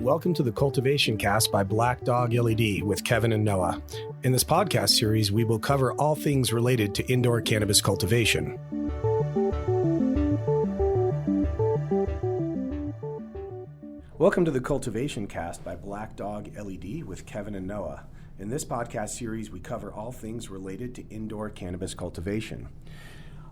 Welcome to the Cultivation Cast by Black Dog LED with Kevin and Noah. In this podcast series, we will cover all things related to indoor cannabis cultivation. Welcome to the Cultivation Cast by Black Dog LED with Kevin and Noah. In this podcast series, we cover all things related to indoor cannabis cultivation.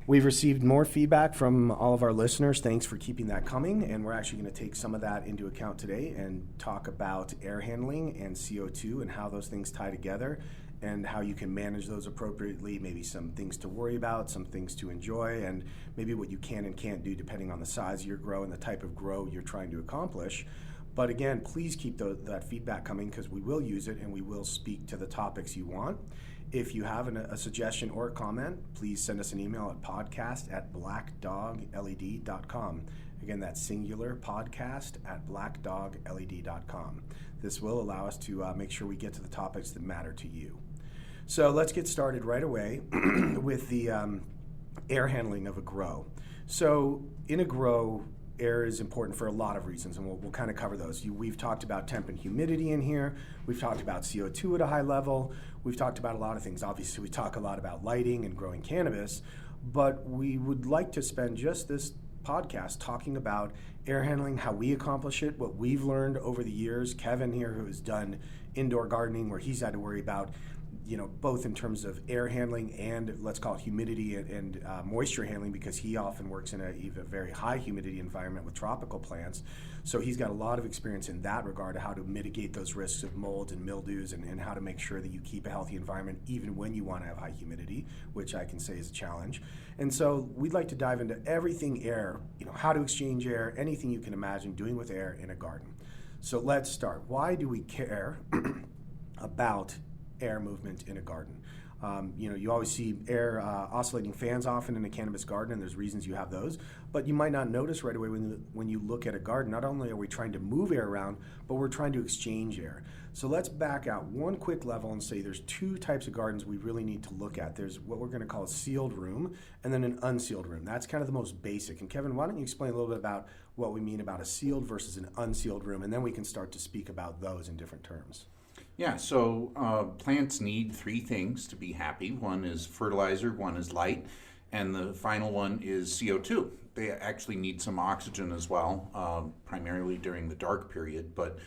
We've received more feedback from all of our listeners. Thanks for keeping that coming. And we're actually going to take some of that into account today and talk about air handling and CO2 and how those things tie together and how you can manage those appropriately, maybe some things to worry about, some things to enjoy, and maybe what you can and can't do depending on the size of your grow and the type of grow you're trying to accomplish. But again, please keep that feedback coming because we will use it and we will speak to the topics you want. If you have a suggestion or a comment, please send us an email at podcast@blackdogled.com. Again, that's singular, podcast@blackdogled.com. This will allow us to make sure we get to the topics that matter to you. So let's get started right away with the air handling of a grow. So in a grow, air is important for a lot of reasons, and we'll kind of cover those. We've talked about temp and humidity in here. We've talked about CO2 at a high level. We've talked about a lot of things. Obviously, we talk a lot about lighting and growing cannabis, but we would like to spend just this podcast talking about air handling, how we accomplish it, what we've learned over the years. Kevin here, who has done indoor gardening, where he's had to worry about both in terms of air handling and let's call it humidity and moisture handling, because he often works in a very high humidity environment with tropical plants. So he's got a lot of experience in that regard of how to mitigate those risks of mold and mildews and how to make sure that you keep a healthy environment even when you want to have high humidity, which I can say is a challenge. And so we'd like to dive into everything air, how to exchange air, anything you can imagine doing with air in a garden. So let's start. Why do we care about air movement in a garden? You always see air oscillating fans often in a cannabis garden, and there's reasons you have those, but you might not notice right away when you look at a garden. Not only are we trying to move air around, but we're trying to exchange air. So let's back out one quick level and say there's two types of gardens we really need to look at. There's what we're going to call a sealed room and then an unsealed room. That's kind of the most basic. And Kevin, why don't you explain a little bit about what we mean about a sealed versus an unsealed room, and then we can start to speak about those in different terms. Yeah, so plants need three things to be happy. One is fertilizer, one is light, and the final one is CO2. They actually need some oxygen as well, primarily during the dark period, but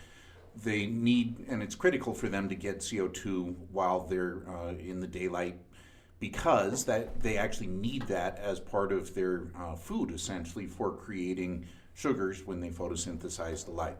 they need, and it's critical for them to get CO2 while they're in the daylight, because that they actually need that as part of their food, essentially, for creating sugars when they photosynthesize the light.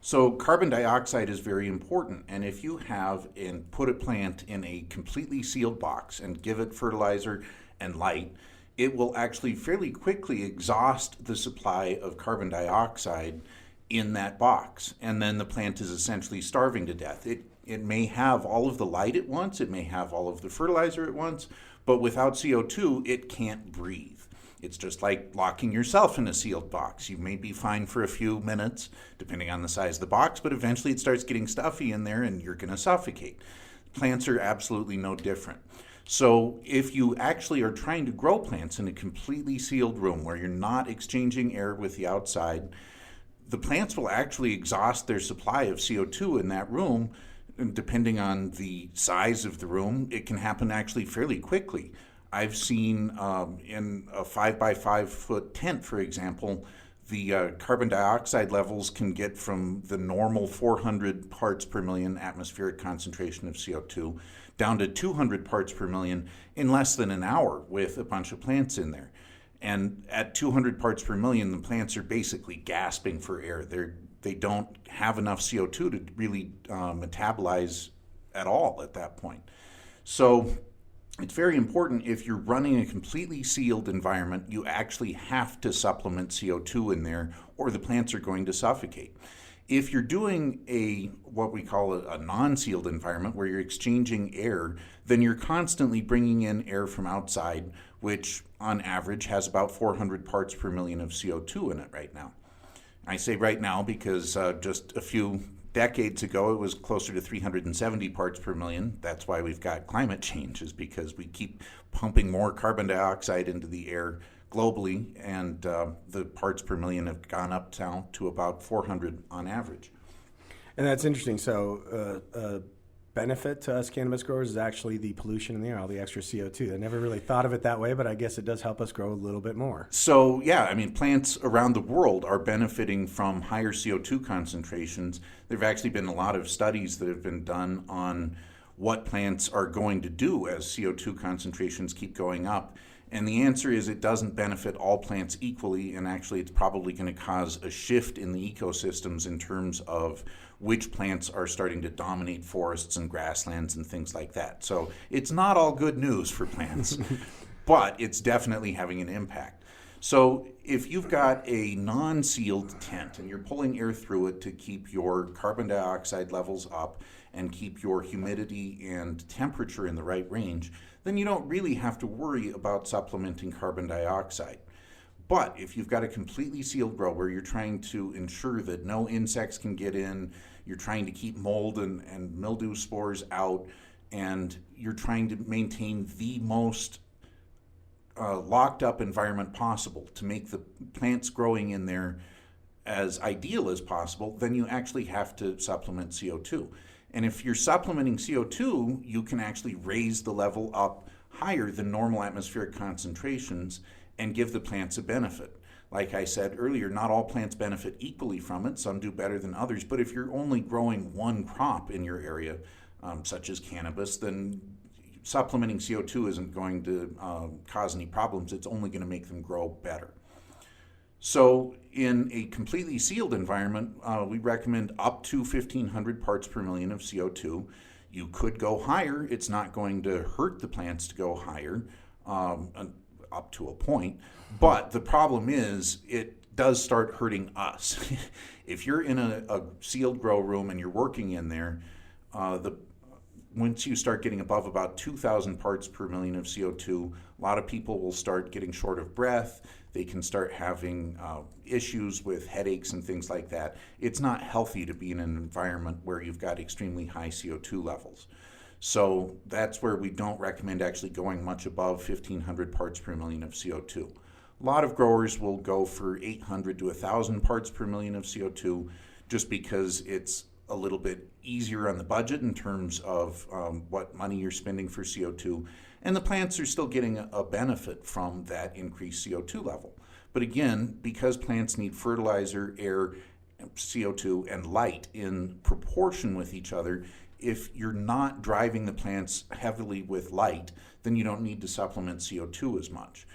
So carbon dioxide is very important, and if you have and put a plant in a completely sealed box and give it fertilizer and light, it will actually fairly quickly exhaust the supply of carbon dioxide in that box, and then the plant is essentially starving to death. It may have all of the light at once, it may have all of the fertilizer at once, but without CO2, it can't breathe. It's just like locking yourself in a sealed box. You may be fine for a few minutes, depending on the size of the box, but eventually it starts getting stuffy in there and you're going to suffocate. Plants are absolutely no different. So if you actually are trying to grow plants in a completely sealed room where you're not exchanging air with the outside, the plants will actually exhaust their supply of CO2 in that room. And depending on the size of the room, it can happen actually fairly quickly. I've seen in a 5x5 foot tent, for example, the carbon dioxide levels can get from the normal 400 parts per million atmospheric concentration of CO2 down to 200 parts per million in less than an hour with a bunch of plants in there. And at 200 parts per million, the plants are basically gasping for air. They don't have enough CO2 to really metabolize at all at that point. So it's very important, if you're running a completely sealed environment, you actually have to supplement CO2 in there or the plants are going to suffocate. If you're doing what we call a non-sealed environment where you're exchanging air, then you're constantly bringing in air from outside, which on average has about 400 parts per million of CO2 in it right now. I say right now because just a few decades ago, it was closer to 370 parts per million. That's why we've got climate change, is because we keep pumping more carbon dioxide into the air globally, and the parts per million have gone up now to about 400 on average. And that's interesting. So benefit to us cannabis growers is actually the pollution in the air, all the extra CO2. I never really thought of it that way, but I guess it does help us grow a little bit more. So, yeah, I mean, plants around the world are benefiting from higher CO2 concentrations. There have actually been a lot of studies that have been done on what plants are going to do as CO2 concentrations keep going up. And the answer is it doesn't benefit all plants equally, and actually it's probably going to cause a shift in the ecosystems in terms of which plants are starting to dominate forests and grasslands and things like that. So it's not all good news for plants, but it's definitely having an impact. So if you've got a non-sealed tent and you're pulling air through it to keep your carbon dioxide levels up and keep your humidity and temperature in the right range, then you don't really have to worry about supplementing carbon dioxide. But if you've got a completely sealed grow where you're trying to ensure that no insects can get in, you're trying to keep mold and mildew spores out, and you're trying to maintain the most locked up environment possible to make the plants growing in there as ideal as possible, then you actually have to supplement CO2. And if you're supplementing CO2, you can actually raise the level up higher than normal atmospheric concentrations and give the plants a benefit. Like I said earlier, not all plants benefit equally from it. Some do better than others. But if you're only growing one crop in your area, such as cannabis, then supplementing CO2 isn't going to cause any problems. It's only going to make them grow better. So in a completely sealed environment, we recommend up to 1,500 parts per million of CO2. You could go higher. It's not going to hurt the plants to go higher up to a point. But the problem is it does start hurting us. If you're in a sealed grow room and you're working in there, once you start getting above about 2,000 parts per million of CO2, a lot of people will start getting short of breath. They can start having issues with headaches and things like that. It's not healthy to be in an environment where you've got extremely high CO2 levels. So that's where we don't recommend actually going much above 1,500 parts per million of CO2. A lot of growers will go for 800 to 1,000 parts per million of CO2 just because it's a little bit easier on the budget in terms of what money you're spending for CO2, and the plants are still getting a benefit from that increased CO2 level. But again, because plants need fertilizer, air, CO2, and light in proportion with each other, if you're not driving the plants heavily with light, then you don't need to supplement CO2 as much.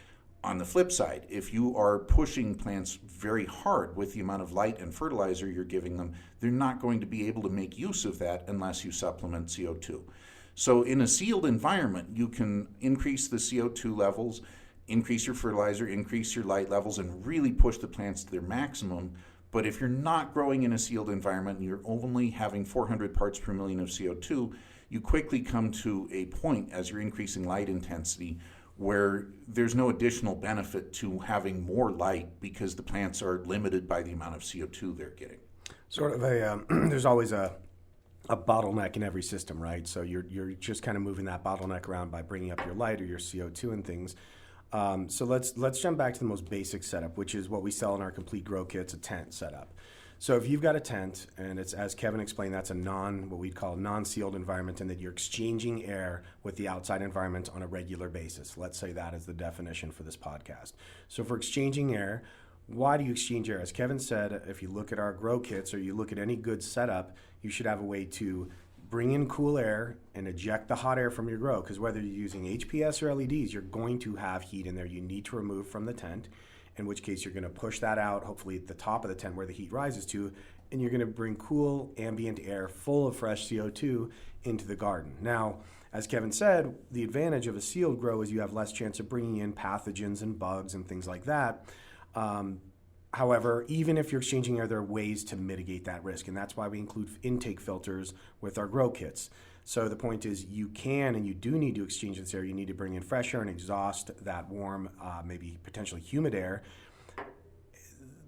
On the flip side, if you are pushing plants very hard with the amount of light and fertilizer you're giving them, they're not going to be able to make use of that unless you supplement CO2. So in a sealed environment, you can increase the CO2 levels, increase your fertilizer, increase your light levels, and really push the plants to their maximum. But if you're not growing in a sealed environment and you're only having 400 parts per million of CO2, you quickly come to a point as you're increasing light intensity where there's no additional benefit to having more light because the plants are limited by the amount of CO2 they're getting. Sort of there's always a bottleneck in every system, right? So you're just kind of moving that bottleneck around by bringing up your light or your CO2 and things. So let's jump back to the most basic setup, which is what we sell in our complete grow kits, a tent setup. So if you've got a tent, and it's, as Kevin explained, that's what we'd call a non-sealed environment, and that you're exchanging air with the outside environment on a regular basis. Let's say that is the definition for this podcast. So for exchanging air, why do you exchange air? As Kevin said, if you look at our grow kits or you look at any good setup, you should have a way to bring in cool air and eject the hot air from your grow, because whether you're using HPS or LEDs, you're going to have heat in there you need to remove from the tent, in which case you're going to push that out, hopefully at the top of the tent where the heat rises to, and you're going to bring cool ambient air full of fresh CO2 into the garden. Now, as Kevin said, the advantage of a sealed grow is you have less chance of bringing in pathogens and bugs and things like that. However, even if you're exchanging air, there are ways to mitigate that risk, and that's why we include intake filters with our grow kits. So the point is you can and you do need to exchange this air. You need to bring in fresh air and exhaust that warm, maybe potentially humid air.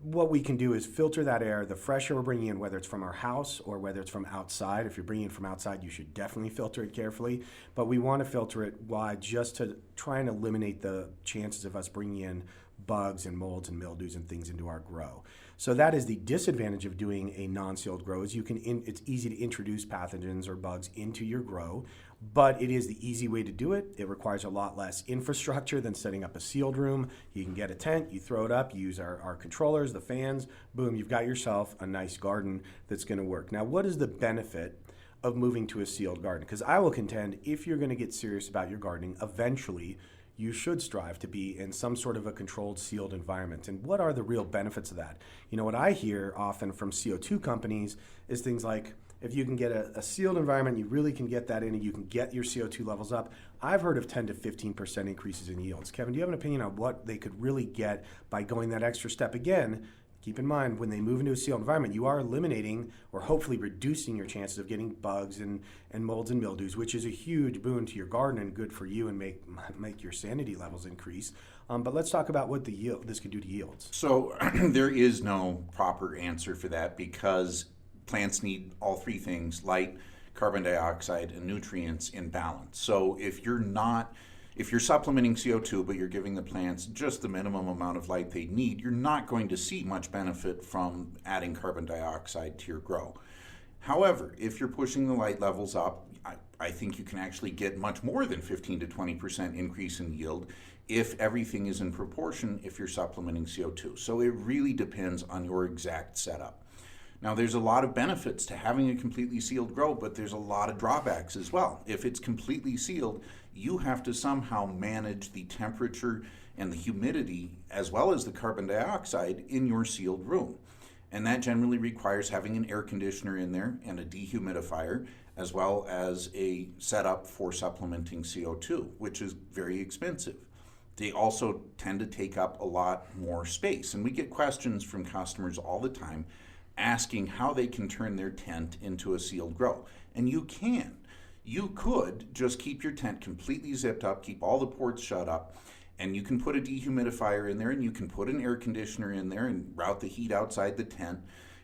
What we can do is filter that air, the fresh air we're bringing in, whether it's from our house or whether it's from outside. If you're bringing it from outside, you should definitely filter it carefully. But we want to filter it, why? Just to try and eliminate the chances of us bringing in bugs and molds and mildews and things into our grow. So that is the disadvantage of doing a non-sealed grow, is it's easy to introduce pathogens or bugs into your grow, but it is the easy way to do it. It requires a lot less infrastructure than setting up a sealed room. You can get a tent, you throw it up, you use our controllers, the fans, boom, you've got yourself a nice garden that's going to work. Now, what is the benefit of moving to a sealed garden? Because I will contend, if you're going to get serious about your gardening, eventually you should strive to be in some sort of a controlled, sealed environment. And what are the real benefits of that? You know, what I hear often from CO2 companies is things like, if you can get a sealed environment, you really can get that in and you can get your CO2 levels up. I've heard of 10 to 15% increases in yields. Kevin, do you have an opinion on what they could really get by going that extra step? Again, keep in mind, when they move into a sealed environment, you are eliminating or hopefully reducing your chances of getting bugs and molds and mildews, which is a huge boon to your garden and good for you and make your sanity levels increase. But let's talk about what this could do to yields. So there is no proper answer for that, because plants need all three things: light, carbon dioxide, and nutrients in balance. So if you're supplementing CO2, but you're giving the plants just the minimum amount of light they need, you're not going to see much benefit from adding carbon dioxide to your grow. However, if you're pushing the light levels up, I think you can actually get much more than 15 to 20% increase in yield if everything is in proportion, if you're supplementing CO2. So it really depends on your exact setup. Now, there's a lot of benefits to having a completely sealed grow, but there's a lot of drawbacks as well. If it's completely sealed, you have to somehow manage the temperature and the humidity as well as the carbon dioxide in your sealed room. And that generally requires having an air conditioner in there and a dehumidifier, as well as a setup for supplementing CO2, which is very expensive. They also tend to take up a lot more space. And we get questions from customers all the time asking how they can turn their tent into a sealed grow. And you can. You could just keep your tent completely zipped up, keep all the ports shut up, and you can put a dehumidifier in there, and you can put an air conditioner in there and route the heat outside the tent,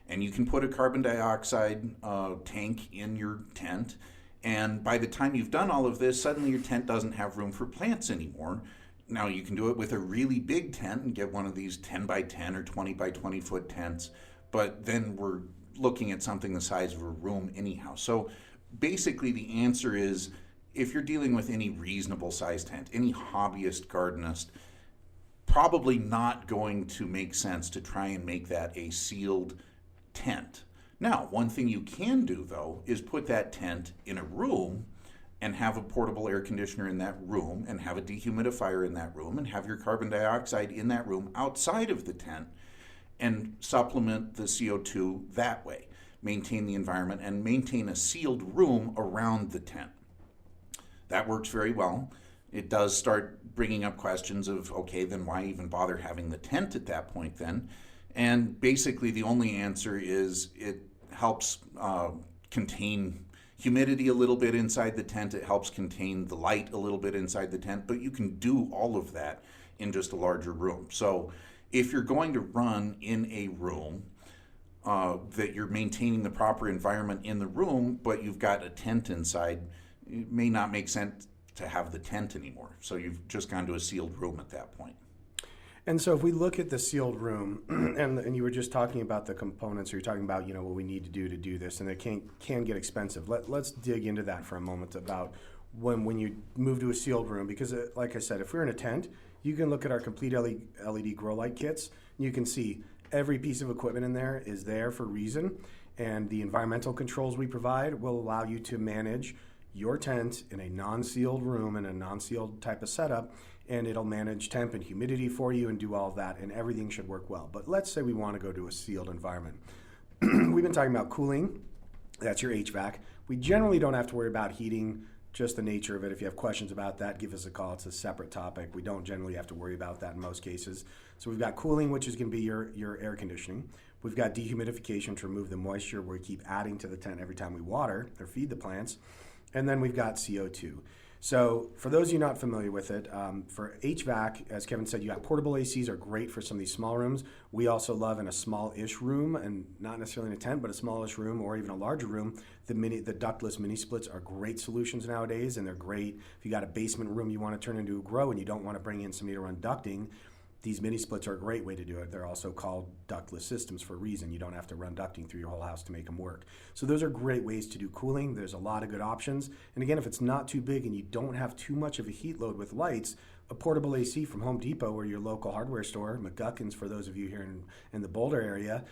and you can put a carbon dioxide tank in your tent. And by the time you've done all of this, suddenly your tent doesn't have room for plants anymore. Now, you can do it with a really big tent and get one of these 10 by 10 or 20 by 20 foot tents, but then we're looking at something the size of a room anyhow. So basically the answer is, if you're dealing with any reasonable size tent, any hobbyist gardenist, probably not going to make sense to try and make that a sealed tent. Now, one thing you can do, though, is put that tent in a room and have a portable air conditioner in that room and have a dehumidifier in that room and have your carbon dioxide in that room outside of the tent and supplement the CO2 that way. Maintain the environment and maintain a sealed room around the tent. That works very well. It does start bringing up questions of, okay, then why even bother having the tent at that point then? And basically the only answer is it helps contain humidity a little bit inside the tent. It helps contain the light a little bit inside the tent, but you can do all of that in just a larger room. So if you're going to run in a room, that you're maintaining the proper environment in the room, but you've got a tent inside, it may not make sense to have the tent anymore. So you've just gone to a sealed room at that point. And so if we look at the sealed room, and you were just talking about the components, or you're talking about, what we need to do this, and it can get expensive. Let's dig into that for a moment about when you move to a sealed room, because like I said, if we're in a tent, you can look at our complete LED grow light kits, and you can see every piece of equipment in there is there for a reason, and the environmental controls we provide will allow you to manage your tent in a non-sealed room and a non-sealed type of setup, and it'll manage temp and humidity for you and do all of that, and everything should work well. But let's say we want to go to a sealed environment. We've been talking about cooling. That's your HVAC. We generally don't have to worry about heating, just the nature of it. If you have questions about that, give us a call. It's a separate topic. We don't generally have to worry about that in most cases. So we've got cooling, which is going to be your air conditioning. We've got dehumidification to remove the moisture, where we keep adding to the tent every time we water or feed the plants. And then we've got CO2. So for those of you not familiar with it, for HVAC, as Kevin said, you got portable ACs are great for some of these small rooms. We also love in a small-ish room, and not necessarily in a tent, but a smallish room or even a larger room, the ductless mini splits are great solutions nowadays, and they're great if you got a basement room you want to turn into a grow and you don't want to bring in somebody to run ducting. These mini splits are a great way to do it. They're also called ductless systems for a reason. You don't have to run ducting through your whole house to make them work. So those are great ways to do cooling. There's a lot of good options. And again, if it's not too big and you don't have too much of a heat load with lights, a portable AC from Home Depot or your local hardware store, McGuckins for those of you here in the Boulder area,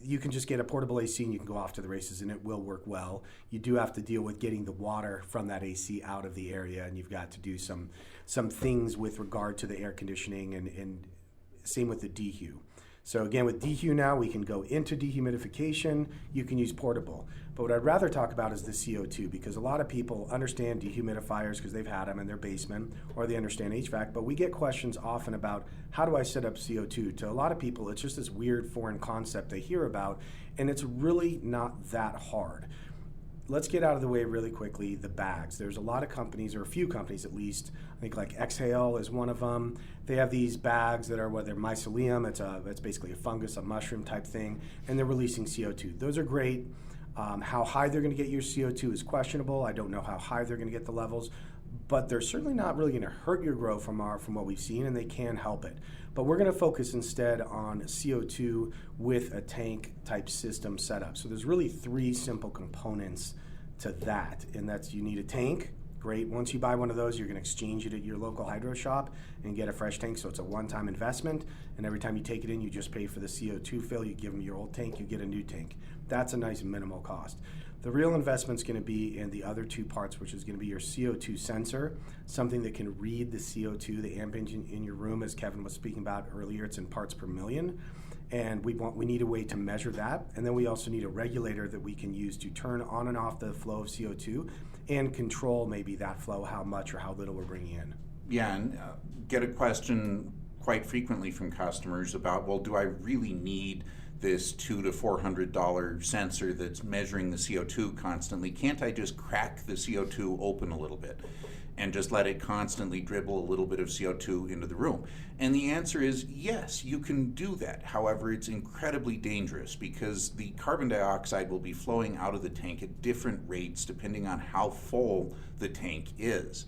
you can just get a portable AC and you can go off to the races and it will work well. You do have to deal with getting the water from that AC out of the area, and you've got to do some things with regard to the air conditioning and same with the dehu. So again, with dehu now, we can go into dehumidification. You can use portable. But what I'd rather talk about is the CO2, because a lot of people understand dehumidifiers because they've had them in their basement, or they understand HVAC, but we get questions often about how do I set up CO2? To a lot of people, it's just this weird foreign concept they hear about, and it's really not that hard. Let's get out of the way really quickly, the bags. There's a lot of companies, or a few companies at least, I think like Exhale is one of them. They have these bags that are, whether mycelium, it's basically a fungus, a mushroom type thing, and they're releasing CO2. Those are great. How high they're going to get your CO2 is questionable. I don't know how high they're going to get the levels, but they're certainly not really going to hurt your grow from what we've seen, and they can help it. But we're going to focus instead on CO2 with a tank type system setup. So there's really three simple components to that, and that's you need a tank. Great. Once you buy one of those, you're going to exchange it at your local hydro shop and get a fresh tank. So it's a one-time investment, and every time you take it in, you just pay for the CO2 fill. You give them your old tank, you get a new tank. That's a nice minimal cost. The real investment's going to be in the other two parts, which is going to be your CO2 sensor, something that can read the CO2, the ampage in your room, as Kevin was speaking about earlier. It's in parts per million, and we need a way to measure that. And then we also need a regulator that we can use to turn on and off the flow of CO2 and control maybe that flow, how much or how little we're bringing in. Yeah, and get a question quite frequently from customers about, well, do I really need this $200 to $400 sensor that's measuring the CO2 constantly? Can't I just crack the CO2 open a little bit and just let it constantly dribble a little bit of CO2 into the room? And the answer is yes, you can do that. However, it's incredibly dangerous because the carbon dioxide will be flowing out of the tank at different rates depending on how full the tank is.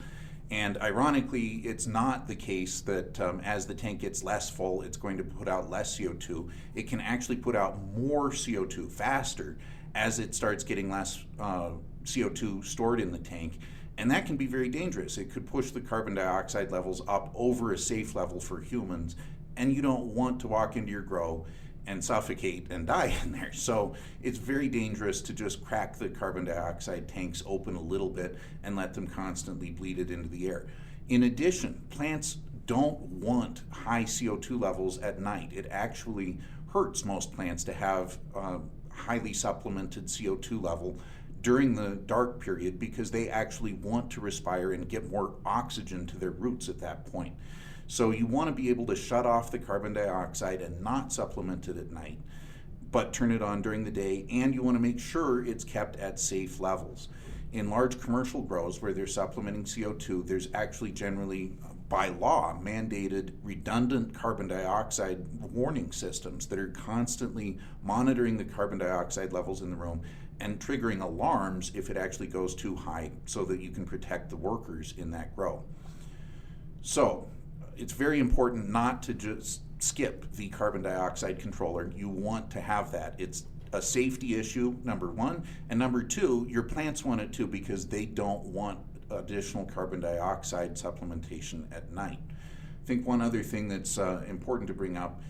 And ironically, it's not the case that as the tank gets less full, it's going to put out less CO2. It can actually put out more CO2 faster as it starts getting less CO2 stored in the tank. And that can be very dangerous. It could push the carbon dioxide levels up over a safe level for humans, and you don't want to walk into your grow and suffocate and die in there. So it's very dangerous to just crack the carbon dioxide tanks open a little bit and let them constantly bleed it into the air. In addition, plants don't want high CO2 levels at night. It actually hurts most plants to have highly supplemented CO2 level during the dark period because they actually want to respire and get more oxygen to their roots at that point. So you want to be able to shut off the carbon dioxide and not supplement it at night, but turn it on during the day, and you want to make sure it's kept at safe levels. In large commercial grows where they're supplementing CO2, there's actually generally, by law, mandated redundant carbon dioxide warning systems that are constantly monitoring the carbon dioxide levels in the room and triggering alarms if it actually goes too high so that you can protect the workers in that grow. So it's very important not to just skip the carbon dioxide controller. You want to have that. It's a safety issue, number one, and number two, your plants want it too because they don't want additional carbon dioxide supplementation at night. I think one other thing that's important to bring up,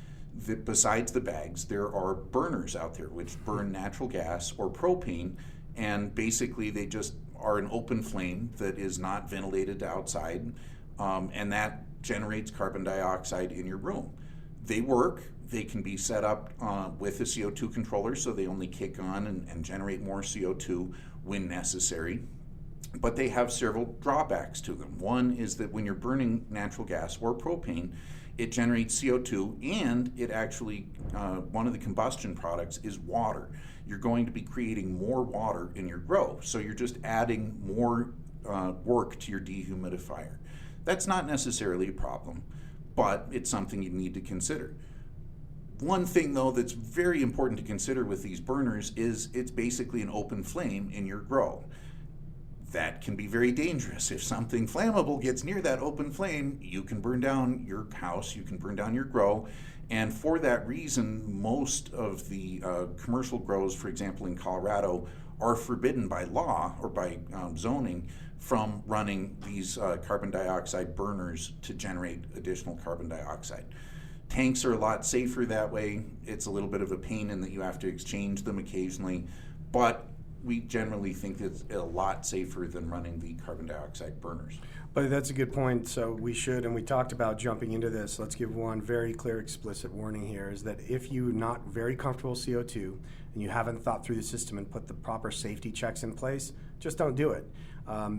that besides the bags, there are burners out there which burn natural gas or propane, and basically they just are an open flame that is not ventilated to outside, and that generates carbon dioxide in your room. They work. They can be set up with a CO2 controller so they only kick on and generate more CO2 when necessary. But they have several drawbacks to them. One is that when you're burning natural gas or propane, it generates CO2, and it actually, one of the combustion products is water. You're going to be creating more water in your grow, so you're just adding more work to your dehumidifier. That's not necessarily a problem, but it's something you need to consider. One thing, though, that's very important to consider with these burners is it's basically an open flame in your grow. that can be very dangerous. If something flammable gets near that open flame, you can burn down your house, you can burn down your grow. And for that reason, most of the commercial grows, for example, in Colorado, are forbidden by law or by zoning from running these carbon dioxide burners to generate additional carbon dioxide. Tanks are a lot safer that way. It's a little bit of a pain in that you have to exchange them occasionally, but we generally think it's a lot safer than running the carbon dioxide burners. But that's a good point. So we should, and we talked about jumping into this. Let's give one very clear, explicit warning here is that if you're not very comfortable with CO2 and you haven't thought through the system and put the proper safety checks in place, just don't do it.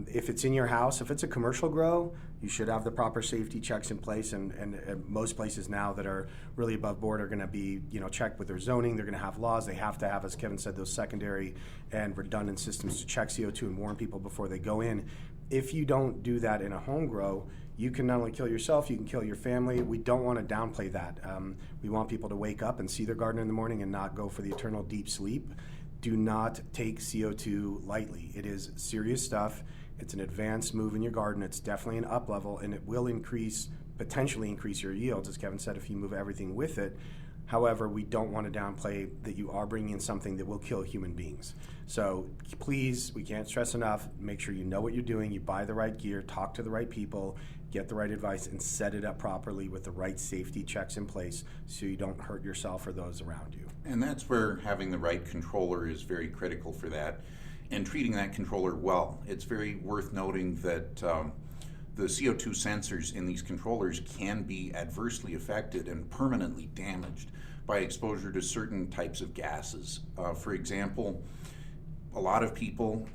If it's in your house, if it's a commercial grow, you should have the proper safety checks in place. And most places now that are really above board are going to be, checked with their zoning. They're going to have laws. They have to have, as Kevin said, those secondary and redundant systems to check CO2 and warn people before they go in. If you don't do that in a home grow, you can not only kill yourself, you can kill your family. We don't want to downplay that. We want people to wake up and see their garden in the morning and not go for the eternal deep sleep. Do not take CO2 lightly. It is serious stuff. It's an advanced move in your garden. It's definitely an up level, and it will potentially increase your yields, as Kevin said, if you move everything with it. However, we don't want to downplay that you are bringing in something that will kill human beings. So please, we can't stress enough, make sure you know what you're doing, you buy the right gear, talk to the right people, get the right advice, and set it up properly with the right safety checks in place so you don't hurt yourself or those around you. And that's where having the right controller is very critical for that, and treating that controller well. It's very worth noting that the CO2 sensors in these controllers can be adversely affected and permanently damaged by exposure to certain types of gases. For example, a lot of people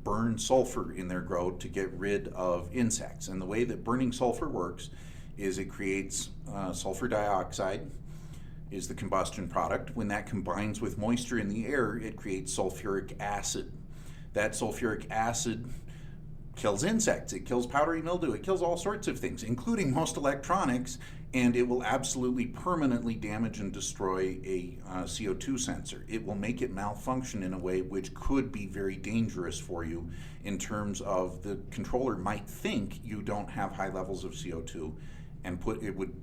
burn sulfur in their grow to get rid of insects. And the way that burning sulfur works is it creates sulfur dioxide is the combustion product. When that combines with moisture in the air, it creates sulfuric acid. That sulfuric acid kills insects, it kills powdery mildew, it kills all sorts of things, including most electronics, and it will absolutely permanently damage and destroy a CO2 sensor. It will make it malfunction in a way which could be very dangerous for you in terms of the controller might think you don't have high levels of CO2 and it would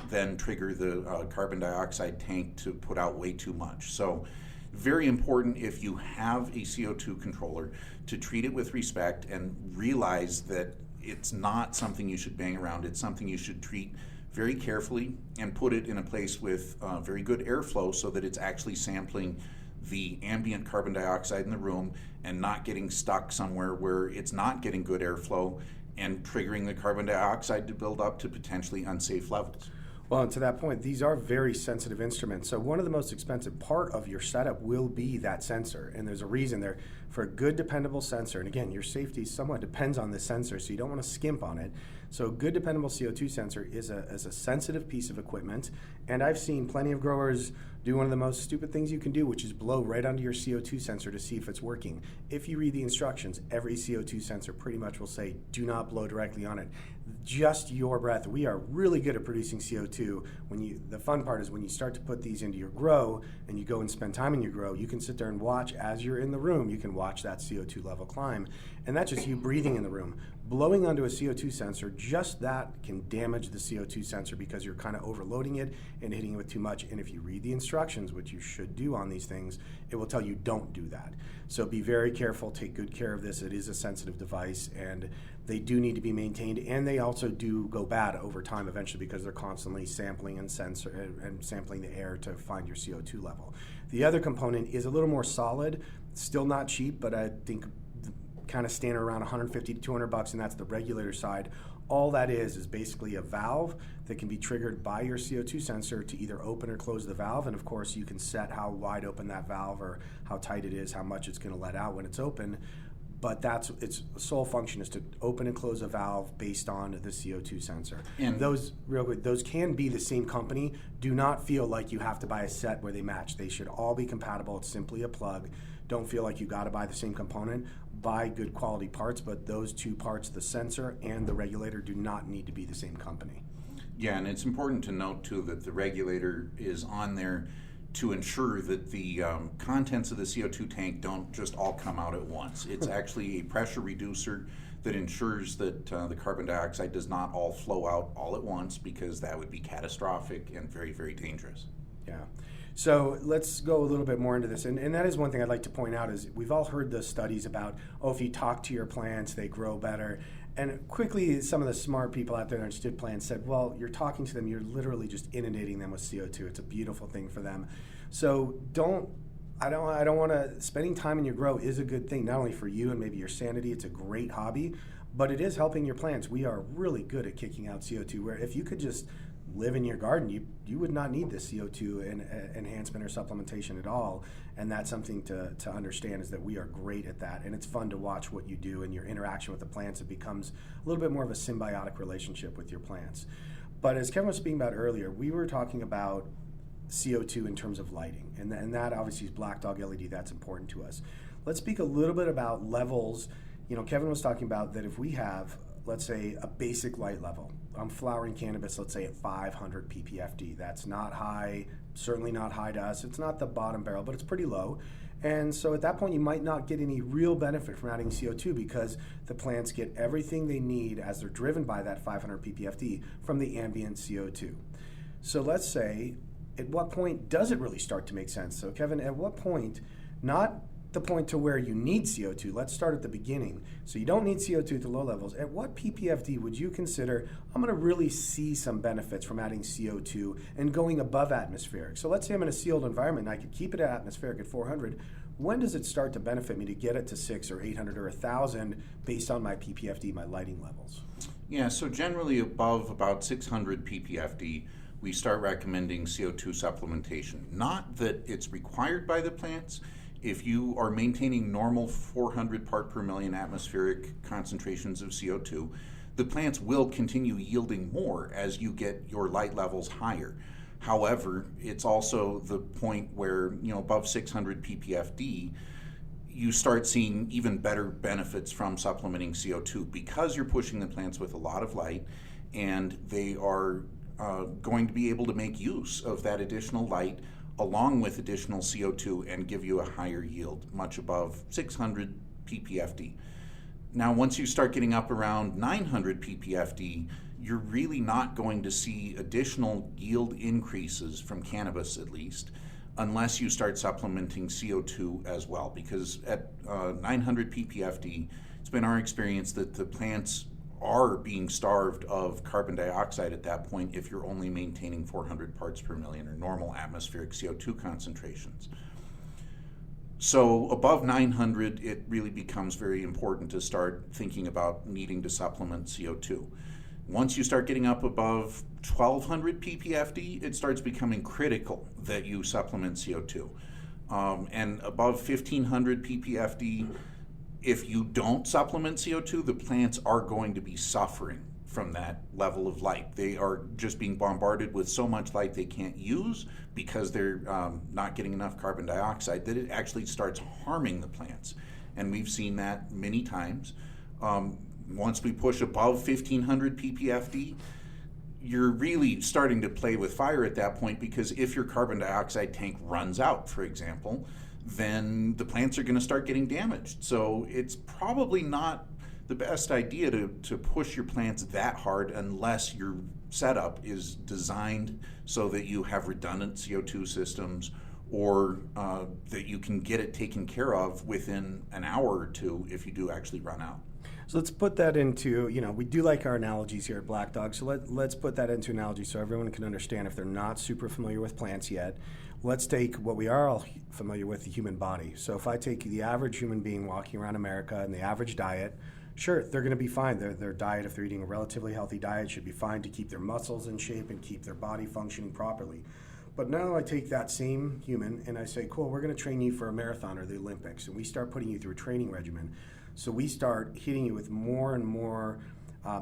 then trigger the carbon dioxide tank to put out way too much. So very important if you have a CO2 controller to treat it with respect and realize that it's not something you should bang around. It's something you should treat very carefully and put it in a place with very good airflow so that it's actually sampling the ambient carbon dioxide in the room and not getting stuck somewhere where it's not getting good airflow and triggering the carbon dioxide to build up to potentially unsafe levels. Well, and to that point, these are very sensitive instruments. So one of the most expensive part of your setup will be that sensor. And there's a reason there for a good, dependable sensor. And again, your safety somewhat depends on the sensor, so you don't want to skimp on it. So a good, dependable CO2 sensor is a sensitive piece of equipment. And I've seen plenty of growers do one of the most stupid things you can do, which is blow right onto your CO2 sensor to see if it's working. If you read the instructions, every CO2 sensor pretty much will say, do not blow directly on it. Just your breath. We are really good at producing CO2. The fun part is when you start to put these into your grow and you go and spend time in your grow, you can sit there and watch as you're in the room, you can watch that CO2 level climb. And that's just you breathing in the room. Blowing onto a CO2 sensor, just that can damage the CO2 sensor because you're kind of overloading it and hitting it with too much. And if you read the instructions, which you should do on these things, it will tell you don't do that. So be very careful, take good care of this. It is a sensitive device and they do need to be maintained, and they also do go bad over time eventually because they're constantly sampling and sampling the air to find your CO2 level. The other component is a little more solid, still not cheap, but I think kind of standing around $150 to $200, and that's the regulator side. All that is basically a valve that can be triggered by your CO2 sensor to either open or close the valve, and of course you can set how wide open that valve or how tight it is, how much it's going to let out when it's open. But its sole function is to open and close a valve based on the CO2 sensor. And those can be the same company. Do not feel like you have to buy a set where they match. They should all be compatible. It's simply a plug. Don't feel like you got to buy the same component. Buy good quality parts, but those two parts, the sensor and the regulator, do not need to be the same company. Yeah, and it's important to note too that the regulator is on there to ensure that the contents of the CO2 tank don't just all come out at once. It's actually a pressure reducer that ensures that the carbon dioxide does not all flow out all at once, because that would be catastrophic and very, very dangerous. Yeah. So let's go a little bit more into this. And that is one thing I'd like to point out is we've all heard the studies about, oh, if you talk to your plants, they grow better. And quickly, some of the smart people out there that understood plants said, well, you're talking to them, you're literally just inundating them with CO2. It's a beautiful thing for them. So I don't want to, spending time in your grow is a good thing, not only for you and maybe your sanity, it's a great hobby, but it is helping your plants. We are really good at kicking out CO2, where if you could just live in your garden, you would not need this CO2 enhancement or supplementation at all. And that's something to understand, is that we are great at that. And it's fun to watch what you do and your interaction with the plants. It becomes a little bit more of a symbiotic relationship with your plants. But as Kevin was speaking about earlier, we were talking about CO2 in terms of lighting. And that obviously is black dog LED. That's important to us. Let's speak a little bit about levels. You know, Kevin was talking about that if we have, let's say, a basic light level. I'm flowering cannabis, let's say at 500 ppfd. That's not high, certainly not high to us. It's not the bottom barrel, but it's pretty low. And so at that point, you might not get any real benefit from adding CO2, because the plants get everything they need as they're driven by that 500 ppfd from the ambient CO2. So let's say, at what point does it really start to make sense? So Kevin, at what point, not the point to where you need CO2, let's start at the beginning. So you don't need CO2 at the low levels. At what ppfd would you consider, I'm going to really see some benefits from adding CO2 and going above atmospheric? So let's say I'm in a sealed environment and I could keep it at atmospheric at 400. When does it start to benefit me to get it to 600 or 800 or 1,000 based on my ppfd, my lighting levels? Yeah, so generally above about 600 ppfd, we start recommending CO2 supplementation. Not that it's required by the plants. If you are maintaining normal 400 part per million atmospheric concentrations of CO2, the plants will continue yielding more as you get your light levels higher. However, it's also the point where, above 600 ppfd, you start seeing even better benefits from supplementing CO2, because you're pushing the plants with a lot of light, and they are going to be able to make use of that additional light along with additional CO2 and give you a higher yield, much above 600 ppfd. Now, once you start getting up around 900 ppfd, you're really not going to see additional yield increases from cannabis, at least, unless you start supplementing CO2 as well, because at 900 ppfd, it's been our experience that the plants are being starved of carbon dioxide at that point if you're only maintaining 400 parts per million or normal atmospheric CO2 concentrations. So above 900, it really becomes very important to start thinking about needing to supplement CO2. Once you start getting up above 1200 ppfd, it starts becoming critical that you supplement CO2. And above 1500 ppfd, if you don't supplement CO2, the plants are going to be suffering from that level of light. They are just being bombarded with so much light they can't use because they're not getting enough carbon dioxide, that it actually starts harming the plants. And we've seen that many times. Once we push above 1500 ppfd, you're really starting to play with fire at that point, because if your carbon dioxide tank runs out, for example, then the plants are going to start getting damaged. So it's probably not the best idea to push your plants that hard unless your setup is designed so that you have redundant CO2 systems, or that you can get it taken care of within an hour or two if you do actually run out. So let's put that into, we do like our analogies here at Black Dog, so let's put that into analogy so everyone can understand if they're not super familiar with plants yet. Let's take what we are all familiar with, the human body. So if I take the average human being walking around America and the average diet, sure, they're going to be fine. Their diet, if they're eating a relatively healthy diet, should be fine to keep their muscles in shape and keep their body functioning properly. But now I take that same human and I say, cool, we're going to train you for a marathon or the Olympics, and we start putting you through a training regimen. So we start hitting you with more and more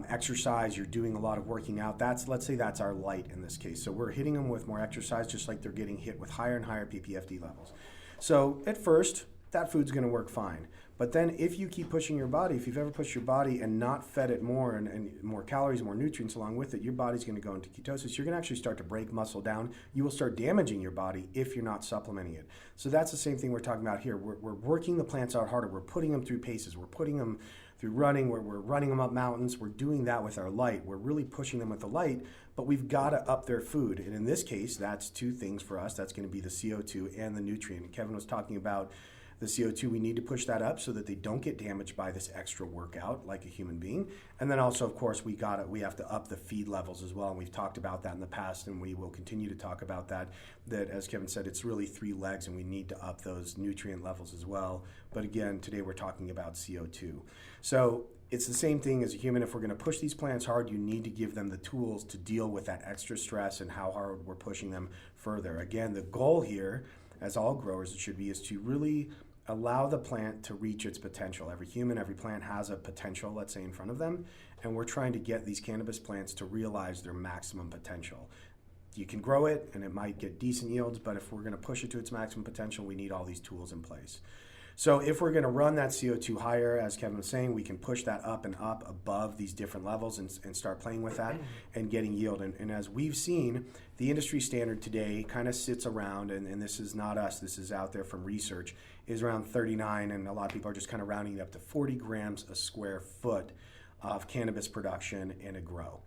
exercise. You're doing a lot of working out. Let's say that's our light in this case. So we're hitting them with more exercise, just like they're getting hit with higher and higher ppfd levels. So at first, that food's going to work fine. But then if you keep pushing your body, if you've ever pushed your body and not fed it more and more calories, more nutrients along with it, your body's going to go into ketosis. You're going to actually start to break muscle down. You will start damaging your body if you're not supplementing it. So that's the same thing we're talking about here. We're working the plants out harder. We're putting them through paces. We're putting them through running. We're running them up mountains. We're doing that with our light. We're really pushing them with the light, but we've got to up their food. And in this case, that's two things for us. That's going to be the CO2 and the nutrient. Kevin was talking about the CO2, we need to push that up so that they don't get damaged by this extra workout like a human being. And then also, of course, we have to up the feed levels as well. And we've talked about that in the past, and we will continue to talk about that, as Kevin said, it's really three legs, and we need to up those nutrient levels as well. But again, today we're talking about CO2. So it's the same thing as a human. If we're going to push these plants hard, you need to give them the tools to deal with that extra stress and how hard we're pushing them further. Again, the goal here, as all growers it should be, is to really allow the plant to reach its potential. Every human, every plant has a potential, let's say, in front of them, and we're trying to get these cannabis plants to realize their maximum potential. You can grow it, and it might get decent yields, but if we're going to push it to its maximum potential, we need all these tools in place. So if we're going to run that CO2 higher, as Kevin was saying, we can push that up and up above these different levels and start playing with that and getting yield. And as we've seen, the industry standard today kind of sits around, and this is not us, this is out there from research, is around 39, and a lot of people are just kind of rounding it up to 40 grams a square foot of cannabis production in a grow.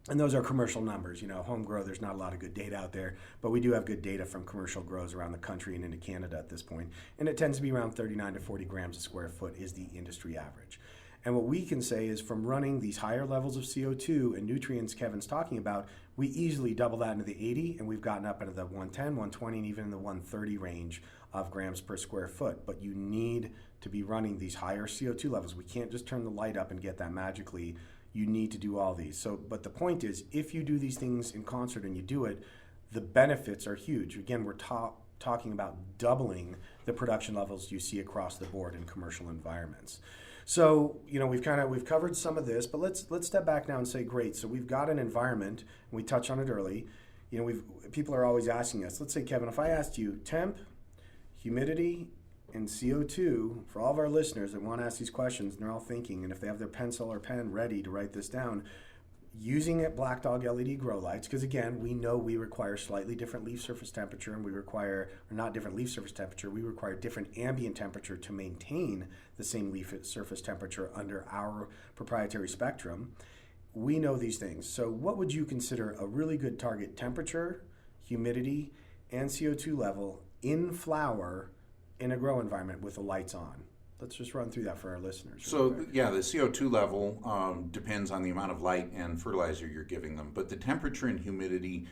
And those are commercial numbers. Home grow, there's not a lot of good data out there, but we do have good data from commercial grows around the country and into Canada at this point. And it tends to be around 39 to 40 grams a square foot is the industry average. And what we can say is from running these higher levels of CO2 and nutrients Kevin's talking about, we easily double that into the 80, and we've gotten up into the 110, 120, and even in the 130 range of grams per square foot. But you need to be running these higher CO2 levels. We can't just turn the light up and get that magically. You need to do all these. But the point is, if you do these things in concert and you do it, the benefits are huge. Again, we're talking about doubling the production levels you see across the board in commercial environments. So, we've covered some of this, but let's step back now and say, great. So we've got an environment, and we touched on it early. People are always asking us. Let's say, Kevin, if I asked you temp, humidity, and CO2, for all of our listeners that want to ask these questions, and they're all thinking, and if they have their pencil or pen ready to write this down, using it Black Dog LED grow lights, because again, we know we require slightly different leaf surface temperature, and we require different ambient temperature to maintain the same leaf surface temperature under our proprietary spectrum. We know these things. So what would you consider a really good target temperature, humidity, and CO2 level in flower in a grow environment with the lights on? Let's just run through that for our listeners. So, the CO2 level depends on the amount of light and fertilizer you're giving them, but the temperature and humidity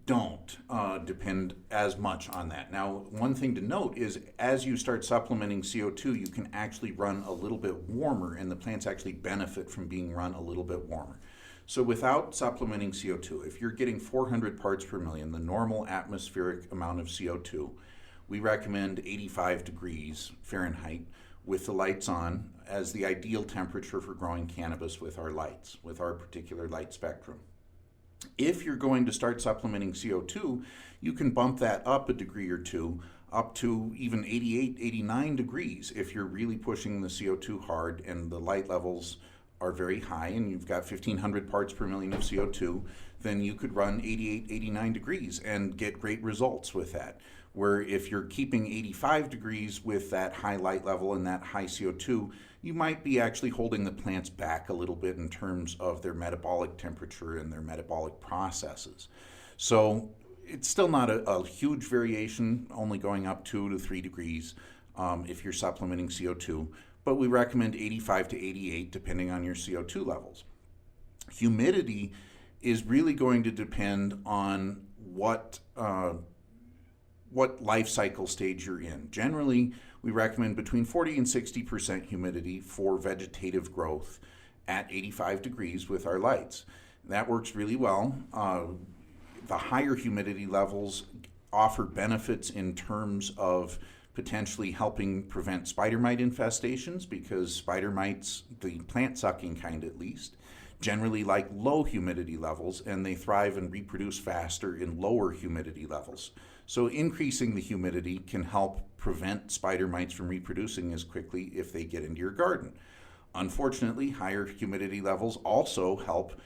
don't depend as much on that. Now, one thing to note is as you start supplementing CO2, you can actually run a little bit warmer, and the plants actually benefit from being run a little bit warmer. So without supplementing CO2, if you're getting 400 parts per million, the normal atmospheric amount of CO2, we recommend 85 degrees Fahrenheit with the lights on as the ideal temperature for growing cannabis with our lights, with our particular light spectrum. If you're going to start supplementing CO2, you can bump that up a degree or two, up to even 88, 89 degrees if you're really pushing the CO2 hard and the light levels are very high and you've got 1,500 parts per million of CO2, then you could run 88, 89 degrees and get great results with that. Where if you're keeping 85 degrees with that high light level and that high CO2, you might be actually holding the plants back a little bit in terms of their metabolic temperature and their metabolic processes. So it's still not a huge variation, only going up 2 to 3 degrees if you're supplementing CO2, but we recommend 85 to 88 depending on your CO2 levels. Humidity is really going to depend on what life cycle stage you're in. Generally, we recommend between 40 and 60% humidity for vegetative growth at 85 degrees with our lights. That works really well. The higher humidity levels offer benefits in terms of potentially helping prevent spider mite infestations, because spider mites, the plant sucking kind at least, generally like low humidity levels, and they thrive and reproduce faster in lower humidity levels. So increasing the humidity can help prevent spider mites from reproducing as quickly if they get into your garden. Unfortunately, higher humidity levels also help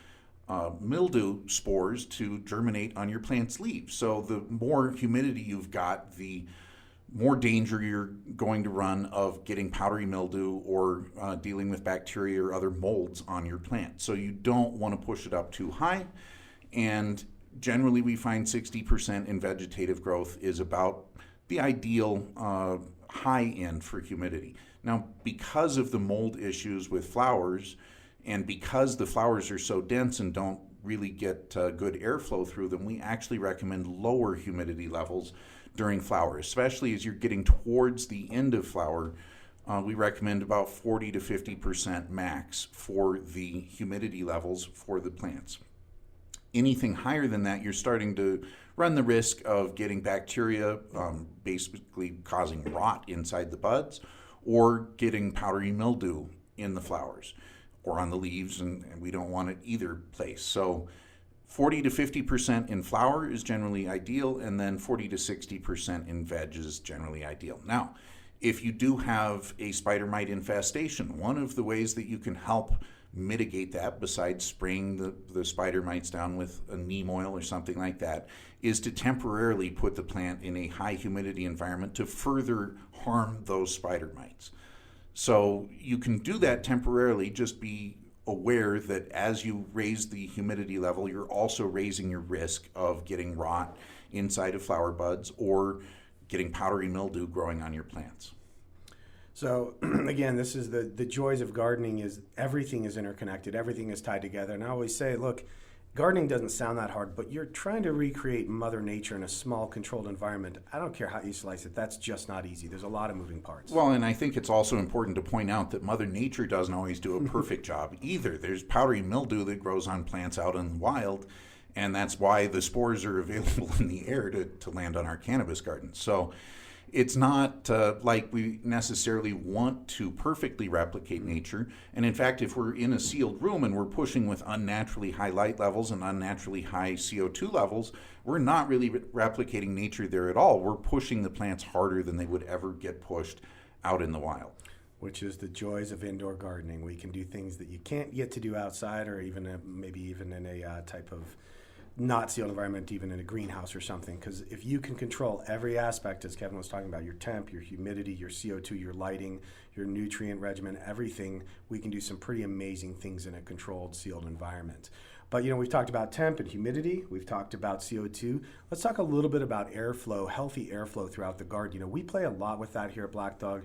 mildew spores to germinate on your plant's leaves. So the more humidity you've got, the more danger you're going to run of getting powdery mildew or dealing with bacteria or other molds on your plant. So you don't want to push it up too high. And generally we find 60% in vegetative growth is about the ideal high end for humidity. Now, because of the mold issues with flowers, and because the flowers are so dense and don't really get good airflow through them, we actually recommend lower humidity levels during flower, especially as you're getting towards the end of flower. We recommend about 40 to 50% max for the humidity levels for the plants. Anything higher than that, you're starting to run the risk of getting bacteria, basically causing rot inside the buds, or getting powdery mildew in the flowers or on the leaves, and we don't want it either place. So 40 to 50% in flower is generally ideal, and then 40 to 60% in veg is generally ideal. Now, if you do have a spider mite infestation, one of the ways that you can help mitigate that, besides spraying the spider mites down with a neem oil or something like that, is to temporarily put the plant in a high humidity environment to further harm those spider mites. So you can do that temporarily. Just be aware that as you raise the humidity level, you're also raising your risk of getting rot inside of flower buds or getting powdery mildew growing on your plants. So again, this is the joys of gardening, is everything is interconnected, everything is tied together. And I always say, look, gardening doesn't sound that hard, but you're trying to recreate Mother Nature in a small, controlled environment. I don't care how you slice it, that's just not easy. There's a lot of moving parts. Well, and I think it's also important to point out that Mother Nature doesn't always do a perfect job either. There's powdery mildew that grows on plants out in the wild, and that's why the spores are available in the air to land on our cannabis gardens. So it's not like we necessarily want to perfectly replicate nature. And in fact, if we're in a sealed room and we're pushing with unnaturally high light levels and unnaturally high CO2 levels, we're not really replicating nature there at all. We're pushing the plants harder than they would ever get pushed out in the wild. Which is the joys of indoor gardening. We can do things that you can't get to do outside, or even maybe even in a type of not sealed environment, even in a greenhouse or something. Because if you can control every aspect, as Kevin was talking about, your temp, your humidity, your CO2, your lighting, your nutrient regimen, everything, we can do some pretty amazing things in a controlled, sealed environment. But we've talked about temp and humidity, we've talked about CO2. Let's talk a little bit about airflow, healthy airflow throughout the garden. We play a lot with that here at Black Dog.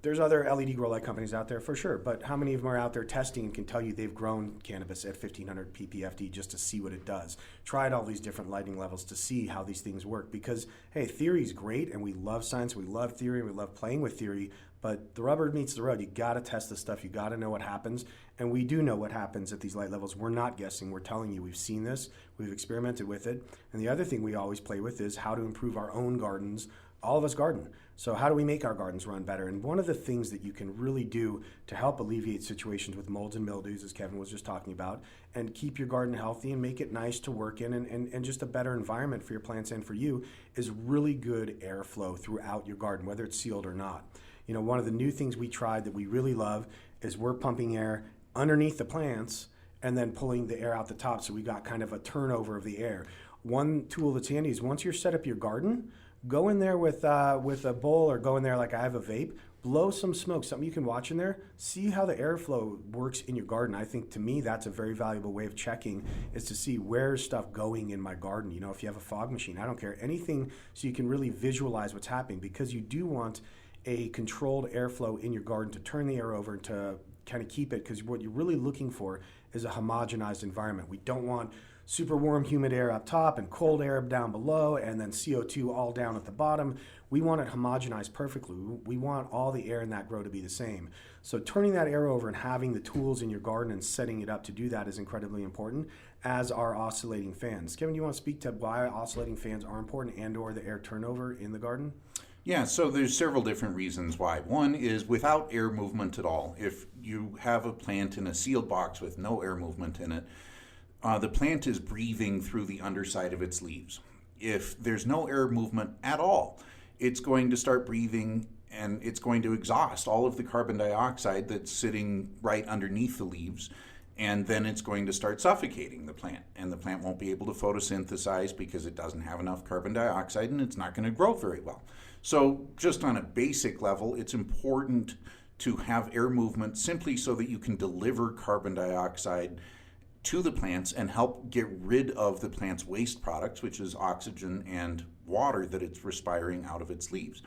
There's other LED grow light companies out there for sure, but how many of them are out there testing and can tell you they've grown cannabis at 1500 ppfd just to see what it does? Tried all these different lighting levels to see how these things work, because hey, theory is great and we love science, we love theory, we love playing with theory, but the rubber meets the road. You got to test this stuff, you got to know what happens, and we do know what happens at these light levels. We're not guessing, we're telling you. We've seen this, we've experimented with it, and the other thing we always play with is how to improve our own gardens. All of us garden. So how do we make our gardens run better? And one of the things that you can really do to help alleviate situations with molds and mildews, as Kevin was just talking about, and keep your garden healthy and make it nice to work in and just a better environment for your plants and for you, is really good airflow throughout your garden, whether it's sealed or not. One of the new things we tried that we really love is we're pumping air underneath the plants and then pulling the air out the top, so we got kind of a turnover of the air. One tool that's handy is once you're set up your garden, go in there with a bowl, or go in there like I have a vape, blow some smoke, something you can watch in there, see how the airflow works in your garden. I think, to me, that's a very valuable way of checking, is to see where's stuff going in my garden. If you have a fog machine, I don't care, anything, so you can really visualize what's happening, because you do want a controlled airflow in your garden to turn the air over and to kind of keep it, because what you're really looking for is a homogenized environment. We don't want super warm, humid air up top and cold air down below, and then CO2 all down at the bottom. We want it homogenized perfectly. We want all the air in that grow to be the same. So turning that air over and having the tools in your garden and setting it up to do that is incredibly important, as are oscillating fans. Kevin, do you want to speak to why oscillating fans are important and or the air turnover in the garden? Yeah, so there's several different reasons why. One is without air movement at all. If you have a plant in a sealed box with no air movement in it, the plant is breathing through the underside of its leaves. If there's no air movement at all, it's going to start breathing and it's going to exhaust all of the carbon dioxide that's sitting right underneath the leaves, and then it's going to start suffocating the plant, and the plant won't be able to photosynthesize because it doesn't have enough carbon dioxide, and it's not going to grow very well. So just on a basic level, it's important to have air movement simply so that you can deliver carbon dioxide to the plants and help get rid of the plant's waste products, which is oxygen and water that it's respiring out of its leaves.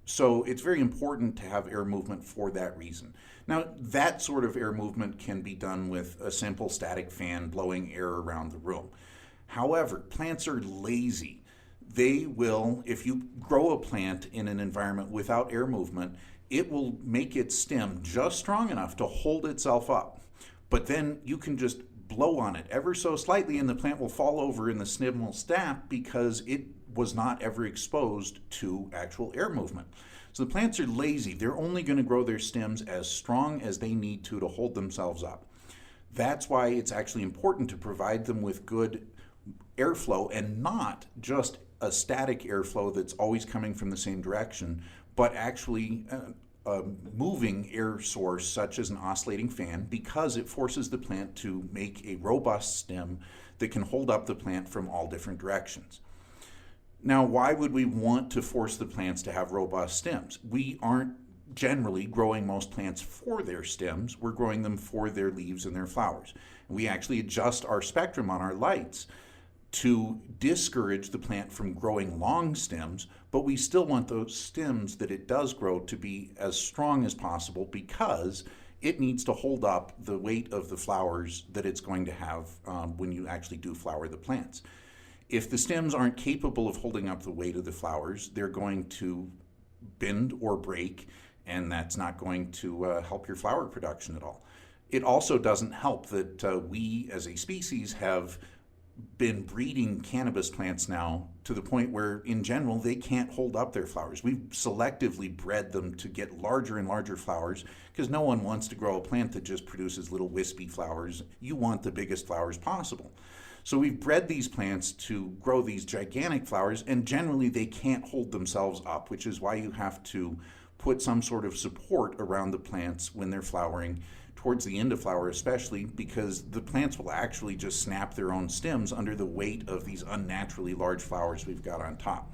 So it's very important to have air movement for that reason. Now, that sort of air movement can be done with a simple static fan blowing air around the room. However, plants are lazy. They will, if you grow a plant in an environment without air movement, it will make its stem just strong enough to hold itself up. But then you can just blow on it ever so slightly and the plant will fall over and the stem will snap because it was not ever exposed to actual air movement. So the plants are lazy. They're only going to grow their stems as strong as they need to hold themselves up. That's why it's actually important to provide them with good airflow and not just a static airflow that's always coming from the same direction, but actually a moving air source such as an oscillating fan, because it forces the plant to make a robust stem that can hold up the plant from all different directions. Now, why would we want to force the plants to have robust stems? We aren't generally growing most plants for their stems. We're growing them for their leaves and their flowers. We actually adjust our spectrum on our lights to discourage the plant from growing long stems, but we still want those stems that it does grow to be as strong as possible because it needs to hold up the weight of the flowers that it's going to have when you actually do flower the plants. If the stems aren't capable of holding up the weight of the flowers, they're going to bend or break, and that's not going to help your flower production at all. It also doesn't help that we as a species have been breeding cannabis plants now to the point where in general they can't hold up their flowers. We've selectively bred them to get larger and larger flowers because no one wants to grow a plant that just produces little wispy flowers. You want the biggest flowers possible. So we've bred these plants to grow these gigantic flowers, and generally they can't hold themselves up, which is why you have to put some sort of support around the plants when they're flowering, towards the end of flower especially, because the plants will actually just snap their own stems under the weight of these unnaturally large flowers we've got on top.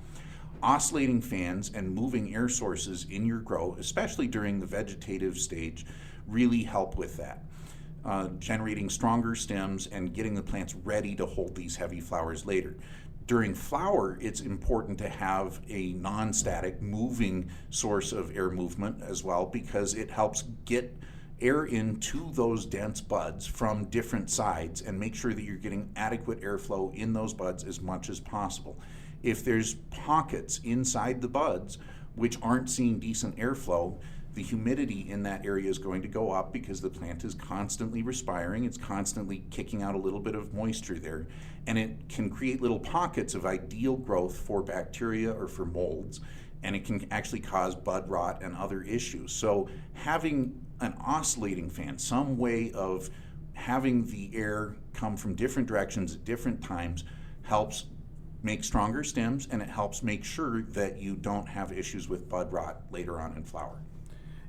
Oscillating fans and moving air sources in your grow, especially during the vegetative stage, really help with that. Generating stronger stems and getting the plants ready to hold these heavy flowers later. During flower, it's important to have a non-static moving source of air movement as well, because it helps get air into those dense buds from different sides and make sure that you're getting adequate airflow in those buds as much as possible. If there's pockets inside the buds which aren't seeing decent airflow, the humidity in that area is going to go up because the plant is constantly respiring, it's constantly kicking out a little bit of moisture there, and it can create little pockets of ideal growth for bacteria or for molds, and it can actually cause bud rot and other issues. So having an oscillating fan, some way of having the air come from different directions at different times, helps make stronger stems, and it helps make sure that you don't have issues with bud rot later on in flower.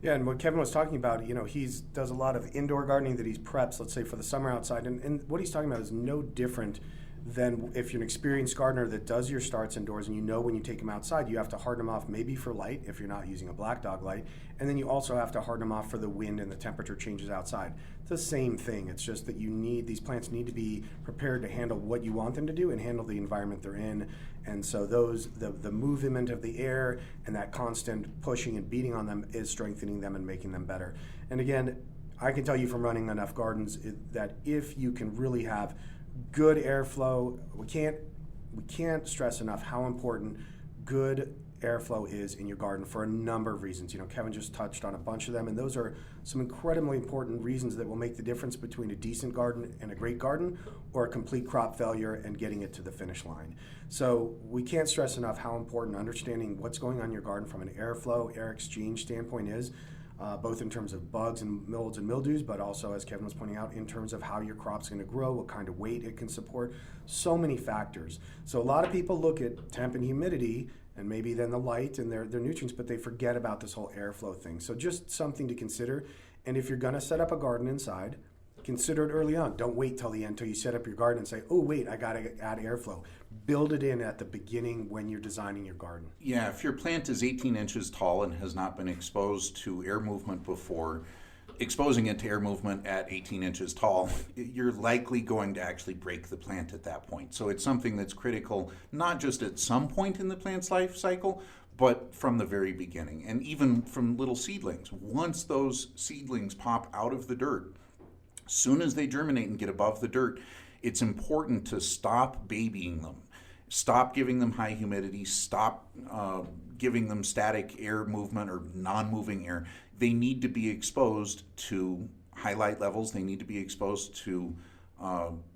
Yeah, and what Kevin was talking about, he does a lot of indoor gardening that he preps, let's say, for the summer outside. And what he's talking about is no different than if you're an experienced gardener that does your starts indoors, and when you take them outside, you have to harden them off maybe for light if you're not using a black dog light. And then you also have to harden them off for the wind and the temperature changes outside. It's the same thing. It's just that these plants need to be prepared to handle what you want them to do and handle the environment they're in. And so the movement of the air and that constant pushing and beating on them is strengthening them and making them better. And again, I can tell you from running enough gardens that if you can really have good airflow, we can't stress enough how important good airflow is in your garden for a number of reasons. Kevin just touched on a bunch of them, and those are some incredibly important reasons that will make the difference between a decent garden and a great garden, or a complete crop failure and getting it to the finish line. So we can't stress enough how important understanding what's going on in your garden from an airflow, air exchange standpoint is, both in terms of bugs and molds and mildews, but also, as Kevin was pointing out, in terms of how your crop's going to grow, what kind of weight it can support, so many factors. So a lot of people look at temp and humidity and maybe then the light and their nutrients, but they forget about this whole airflow thing. So just something to consider. And if you're going to set up a garden inside, consider it early on. Don't wait till the end, till you set up your garden and say, oh, wait, I got to add airflow. Build it in at the beginning when you're designing your garden. Yeah, if your plant is 18 inches tall and has not been exposed to air movement before, exposing it to air movement at 18 inches tall, you're likely going to actually break the plant at that point. So it's something that's critical, not just at some point in the plant's life cycle, but from the very beginning. And even from little seedlings. Once those seedlings pop out of the dirt, as soon as they germinate and get above the dirt, it's important to stop babying them. Stop giving them high humidity. Stop giving them static air movement or non-moving air. They need to be exposed to high light levels. They need to be exposed to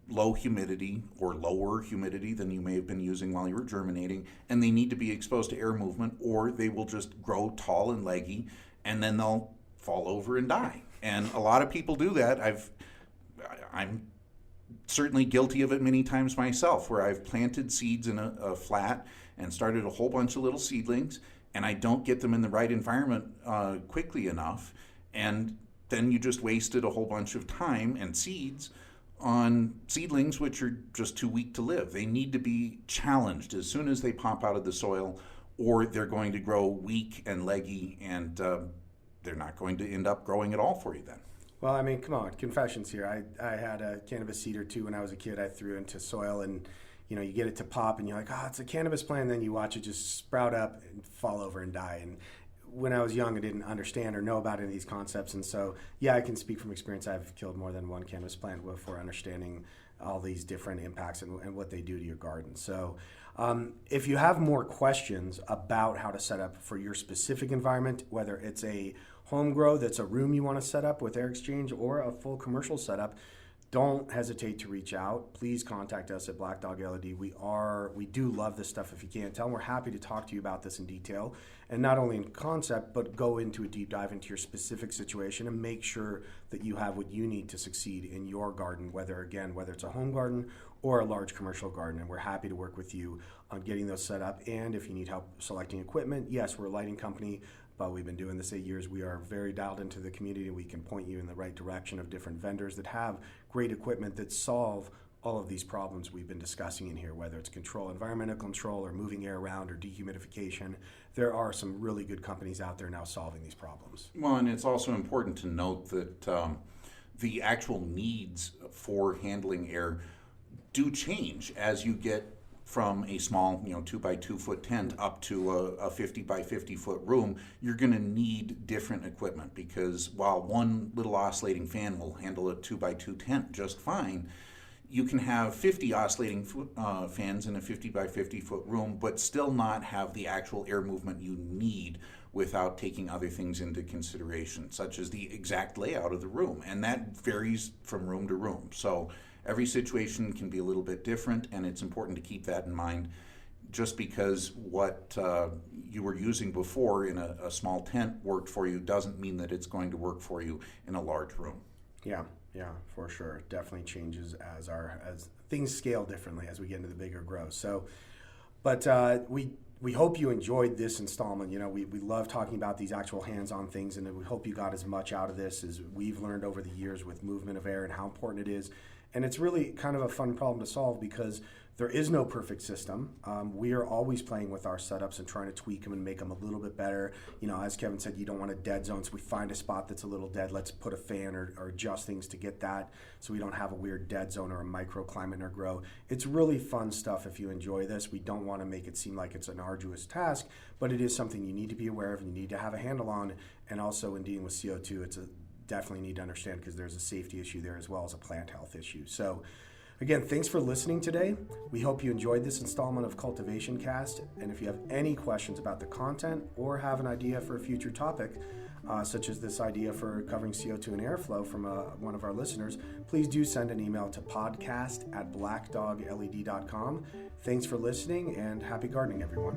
low humidity or lower humidity than you may have been using while you were germinating. And they need to be exposed to air movement, or they will just grow tall and leggy, and then they'll fall over and die. And a lot of people do that. I'm certainly guilty of it many times myself, where I've planted seeds in a flat and started a whole bunch of little seedlings, and I don't get them in the right environment quickly enough, and then you just wasted a whole bunch of time and seeds on seedlings which are just too weak to live. They need to be challenged as soon as they pop out of the soil, or they're going to grow weak and leggy, and they're not going to end up growing at all for you then. Well, I mean, come on, confessions here. I had a cannabis seed or two when I was a kid. I threw into soil, and you get it to pop, and you're like, oh, it's a cannabis plant, and then you watch it just sprout up and fall over and die. And when I was young, I didn't understand or know about any of these concepts, and so, yeah, I can speak from experience. I've killed more than one cannabis plant before understanding all these different impacts and what they do to your garden. So if you have more questions about how to set up for your specific environment, whether it's a home grow that's a room you want to set up with air exchange or a full commercial setup, don't hesitate to reach out. Please contact us at Black Dog LED. We do love this stuff if you can't tell. We're happy to talk to you about this in detail, and not only in concept, but go into a deep dive into your specific situation and make sure that you have what you need to succeed in your garden, whether it's a home garden or a large commercial garden. And we're happy to work with you on getting those set up. And if you need help selecting equipment, yes, we're a lighting company, but we've been doing this 8 years. We are very dialed into the community. We can point you in the right direction of different vendors that have great equipment that solve all of these problems we've been discussing in here, whether it's environmental control, or moving air around, or dehumidification. There are some really good companies out there now solving these problems. Well, and it's also important to note that the actual needs for handling air do change as you get from a small 2 by 2 foot tent up to a 50 by 50 foot room. You're going to need different equipment, because while one little oscillating fan will handle a 2 by 2 tent just fine, you can have 50 oscillating fans in a 50 by 50 foot room, but still not have the actual air movement you need without taking other things into consideration, such as the exact layout of the room. And that varies from room to room. So every situation can be a little bit different, and it's important to keep that in mind. Just because what you were using before in a small tent worked for you doesn't mean that it's going to work for you in a large room. Yeah, for sure. Definitely changes as things scale differently as we get into the bigger grows. So, but we hope you enjoyed this installment. We love talking about these actual hands-on things, and we hope you got as much out of this as we've learned over the years with movement of air and how important it is. And it's really kind of a fun problem to solve, because there is no perfect system. We are always playing with our setups and trying to tweak them and make them a little bit better. As Kevin said, you don't want a dead zone, so we find a spot that's a little dead. Let's put a fan or adjust things to get that, so we don't have a weird dead zone or a microclimate in our grow. It's really fun stuff if you enjoy this. We don't want to make it seem like it's an arduous task, but it is something you need to be aware of and you need to have a handle on. And also in dealing with CO2, definitely need to understand, because there's a safety issue there as well as a plant health issue. So Again, thanks for listening today. We hope you enjoyed this installment of Cultivation Cast. And if you have any questions about the content or have an idea for a future topic, such as this idea for covering CO2 and airflow from one of our listeners, please do send an email to podcast@blackdogled.com. Thanks for listening and happy gardening, everyone.